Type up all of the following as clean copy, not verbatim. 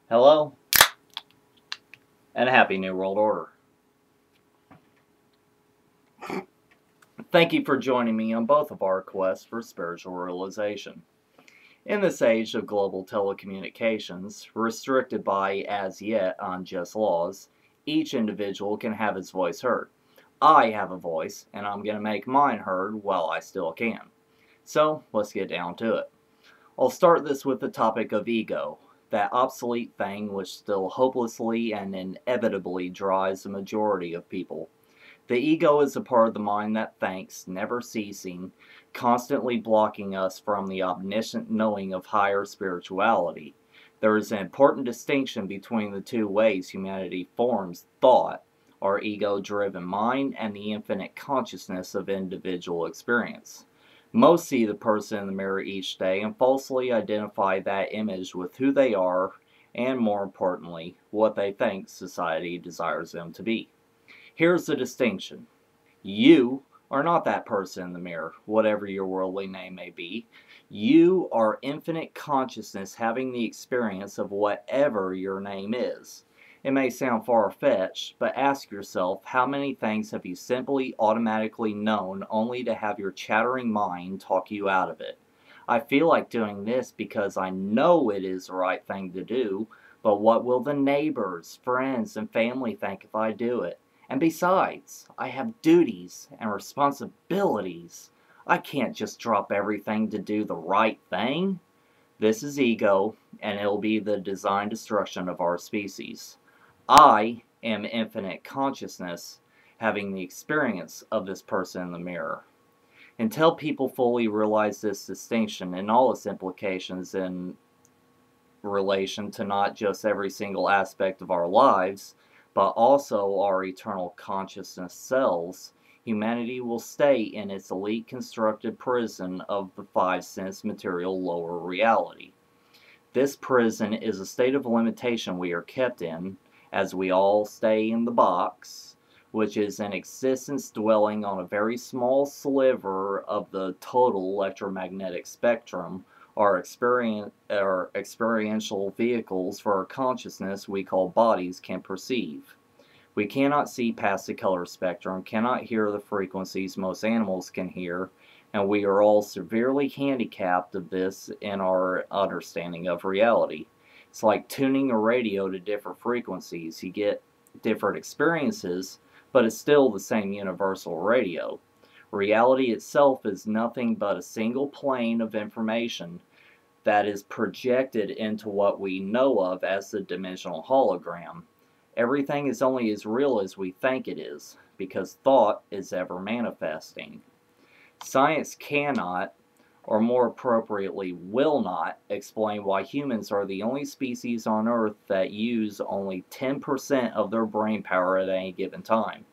Hello, and Happy New World Order. Thank you for joining me on both of our quests for spiritual realization. In this age of global telecommunications, restricted by as yet unjust laws, each individual can have his voice heard. I have a voice, and I'm going to make mine heard while I still can. So, let's get down to it. I'll start this with the topic of ego, that obsolete thing which still hopelessly and inevitably drives the majority of people. The ego is a part of the mind that thinks, never ceasing, constantly blocking us from the omniscient knowing of higher spirituality. There is an important distinction between the two ways humanity forms thought, our ego-driven mind, and the infinite consciousness of individual experience. Most see the person in the mirror each day and falsely identify that image with who they are and, more importantly, what they think society desires them to be. Here's the distinction. You are not that person in the mirror, whatever your worldly name may be. You are infinite consciousness having the experience of whatever your name is. It may sound far-fetched, but ask yourself, how many things have you simply automatically known only to have your chattering mind talk you out of it? I feel like doing this because I know it is the right thing to do, but what will the neighbors, friends, and family think if I do it? And besides, I have duties and responsibilities. I can't just drop everything to do the right thing. This is ego, and it'll be the design destruction of our species. I am infinite consciousness, having the experience of this person in the mirror. Until people fully realize this distinction and all its implications in relation to not just every single aspect of our lives, but also our eternal consciousness selves, humanity will stay in its elite constructed prison of the five sense material lower reality. This prison is a state of limitation we are kept in, as we all stay in the box, which is an existence dwelling on a very small sliver of the total electromagnetic spectrum, our experiential vehicles for our consciousness we call bodies can perceive. We cannot see past the color spectrum, cannot hear the frequencies most animals can hear, and we are all severely handicapped of this in our understanding of reality. It's like tuning a radio to different frequencies. You get different experiences, but it's still the same universal radio. Reality itself is nothing but a single plane of information that is projected into what we know of as the dimensional hologram. Everything is only as real as we think it is, because thought is ever manifesting. Science cannot, or more appropriately will not, explain why humans are the only species on Earth that use only 10% of their brain power at any given time.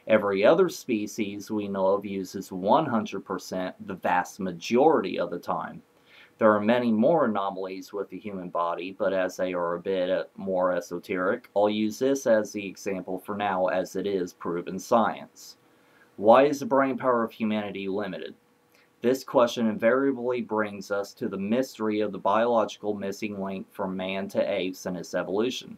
Every other species we know of uses 100% the vast majority of the time. There are many more anomalies with the human body, but as they are a bit more esoteric, I'll use this as the example for now, as it is proven science. Why is the brain power of humanity limited? This question invariably brings us to the mystery of the biological missing link from man to apes and its evolution.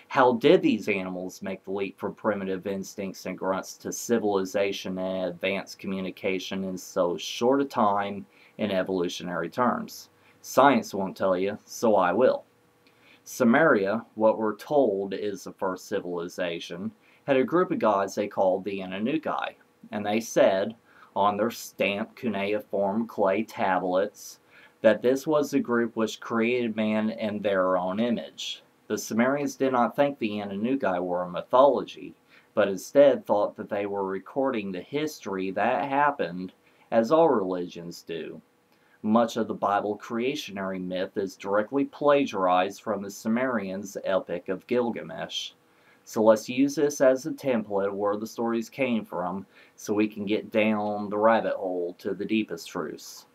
How did these animals make the leap from primitive instincts and grunts to civilization and advanced communication in so short a time in evolutionary terms? Science won't tell you, so I will. Sumeria, what we're told is the first civilization, had a group of gods they called the Anunnaki, and they said, on their stamped cuneiform clay tablets, that this was the group which created man in their own image. The Sumerians did not think the Anunnaki were a mythology, but instead thought that they were recording the history that happened, as all religions do. Much of the Bible creationary myth is directly plagiarized from the Sumerians' Epic of Gilgamesh. So let's use this as a template where the stories came from, so we can get down the rabbit hole to the deepest truths.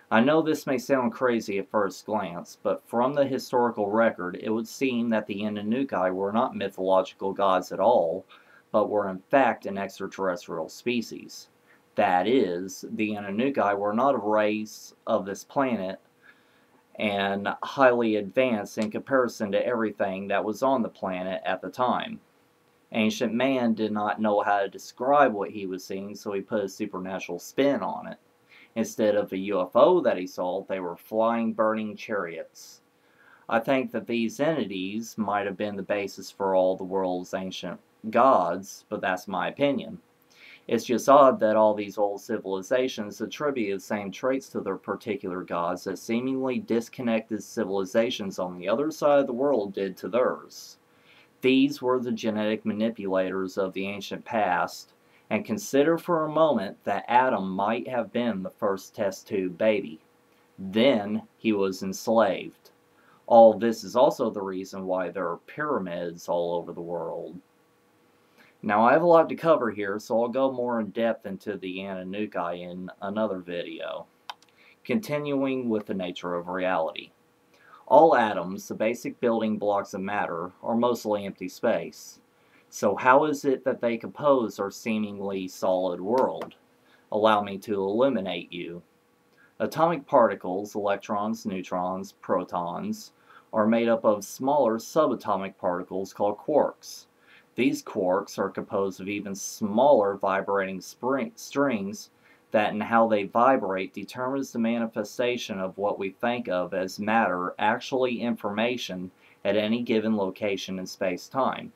I know this may sound crazy at first glance, but from the historical record it would seem that the Anunnaki were not mythological gods at all, but were in fact an extraterrestrial species. That is, the Anunnaki were not a race of this planet, and highly advanced in comparison to everything that was on the planet at the time. Ancient man did not know how to describe what he was seeing, so he put a supernatural spin on it. Instead of a UFO that he saw, they were flying burning chariots. I think that these entities might have been the basis for all the world's ancient gods, but that's my opinion. It's just odd that all these old civilizations attribute the same traits to their particular gods that seemingly disconnected civilizations on the other side of the world did to theirs. These were the genetic manipulators of the ancient past, and consider for a moment that Adam might have been the first test tube baby. Then he was enslaved. All this is also the reason why there are pyramids all over the world. Now I have a lot to cover here, so I'll go more in depth into the Anunnaki in another video. Continuing with the nature of reality. All atoms, the basic building blocks of matter, are mostly empty space. So how is it that they compose our seemingly solid world? Allow me to illuminate you. Atomic particles, electrons, neutrons, protons, are made up of smaller subatomic particles called quarks. These quarks are composed of even smaller vibrating strings that in how they vibrate determines the manifestation of what we think of as matter, actually information, at any given location in space-time.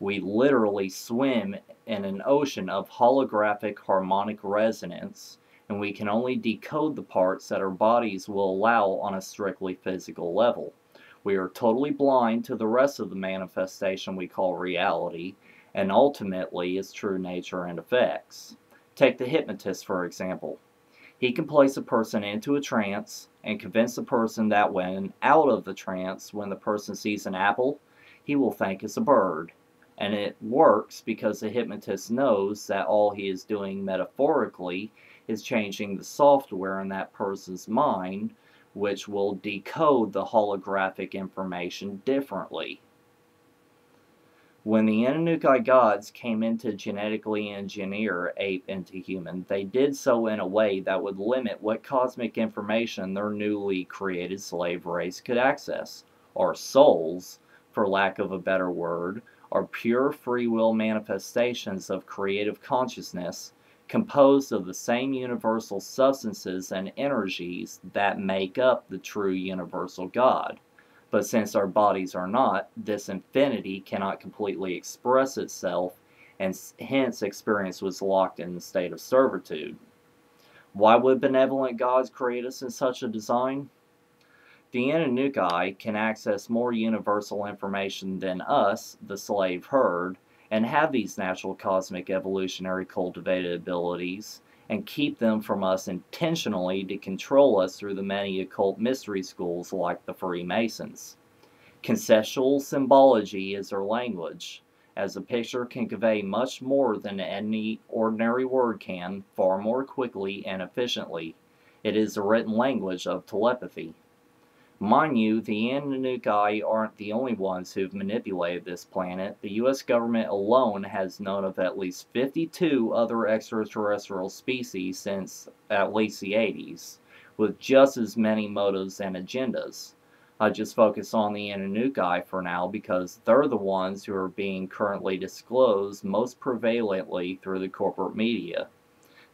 We literally swim in an ocean of holographic harmonic resonance, and we can only decode the parts that our bodies will allow on a strictly physical level. We are totally blind to the rest of the manifestation we call reality, and ultimately its true nature and effects. Take the hypnotist, for example. He can place a person into a trance and convince the person that when out of the trance, when the person sees an apple, he will think it's a bird. And it works because the hypnotist knows that all he is doing metaphorically is changing the software in that person's mind, which will decode the holographic information differently. When the Anunnaki gods came in to genetically engineer ape into human, they did so in a way that would limit what cosmic information their newly created slave race could access. Our souls, for lack of a better word, are pure free will manifestations of creative consciousness, composed of the same universal substances and energies that make up the true universal God. But since our bodies are not, this infinity cannot completely express itself, and hence experience was locked in the state of servitude. Why would benevolent gods create us in such a design? The Anunnaki can access more universal information than us, the slave herd, and have these natural cosmic evolutionary cultivated abilities, and keep them from us intentionally to control us through the many occult mystery schools like the Freemasons. Conceptual symbology is their language, as a picture can convey much more than any ordinary word can, far more quickly and efficiently. It is the written language of telepathy. Mind you, the Anunnaki aren't the only ones who've manipulated this planet. The US government alone has known of at least 52 other extraterrestrial species since at least the 80s, with just as many motives and agendas. I just focus on the Anunnaki for now because they're the ones who are being currently disclosed most prevalently through the corporate media.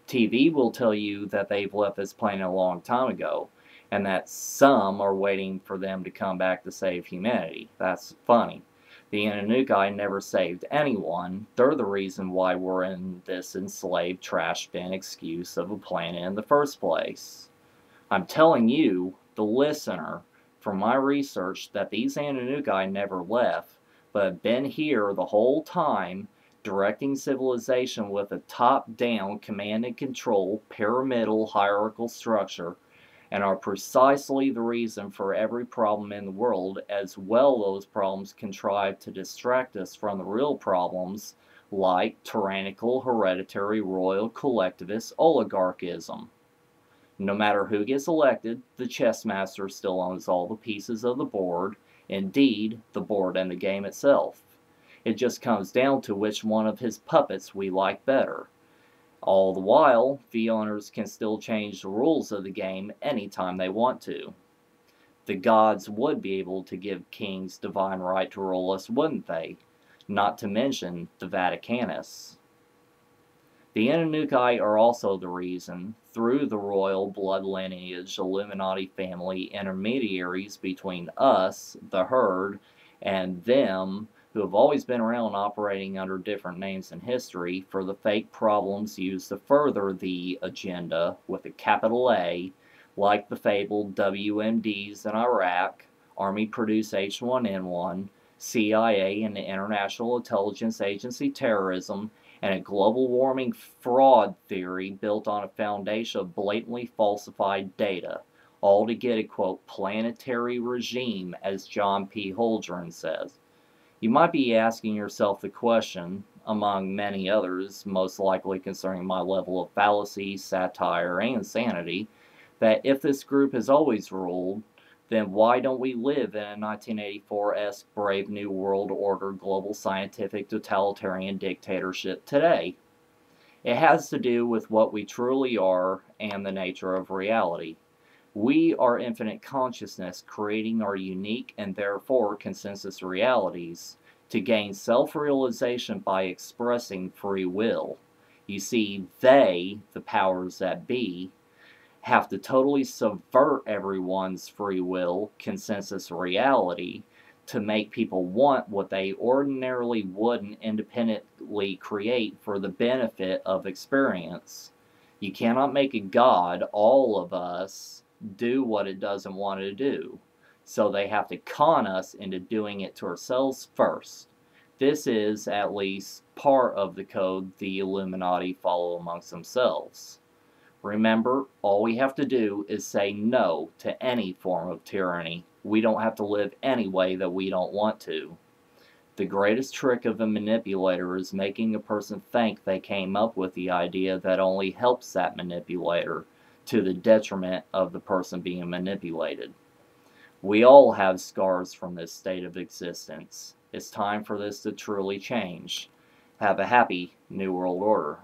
TV will tell you that they've left this planet a long time ago, and that some are waiting for them to come back to save humanity. That's funny. The Anunnaki never saved anyone. They're the reason why we're in this enslaved trash bin excuse of a planet in the first place. I'm telling you, the listener, from my research, that these Anunnaki never left, but have been here the whole time, directing civilization with a top-down command and control pyramidal hierarchical structure, and are precisely the reason for every problem in the world, as well those problems contrive to distract us from the real problems like tyrannical, hereditary, royal, collectivist oligarchism. No matter who gets elected, the chess master still owns all the pieces of the board, indeed, the board and the game itself. It just comes down to which one of his puppets we like better. All the while, the owners can still change the rules of the game anytime they want to. The gods would be able to give kings divine right to rule us, wouldn't they? Not to mention the Vaticanus. The Anunnaki are also the reason, through the royal blood lineage Illuminati family intermediaries between us, the herd, and them, who have always been around operating under different names in history, for the fake problems used to further the agenda with a capital A, like the fabled WMDs in Iraq, Army produced H1N1, CIA and the International Intelligence Agency terrorism, and a global warming fraud theory built on a foundation of blatantly falsified data, all to get a quote planetary regime, as John P. Holdren says. You might be asking yourself the question, among many others, most likely concerning my level of fallacy, satire, and sanity, that if this group has always ruled, then why don't we live in a 1984-esque Brave New World Order global scientific totalitarian dictatorship today? It has to do with what we truly are and the nature of reality. We are infinite consciousness creating our unique and therefore consensus realities to gain self-realization by expressing free will. You see, they, the powers that be, have to totally subvert everyone's free will, consensus reality, to make people want what they ordinarily wouldn't independently create for the benefit of experience. You cannot make a god, all of us, do what it doesn't want to do. So they have to con us into doing it to ourselves first. This is, at least, part of the code the Illuminati follow amongst themselves. Remember, all we have to do is say no to any form of tyranny. We don't have to live any way that we don't want to. The greatest trick of a manipulator is making a person think they came up with the idea that only helps that manipulator, to the detriment of the person being manipulated. We all have scars from this state of existence. It's time for this to truly change. Have a happy New World Order.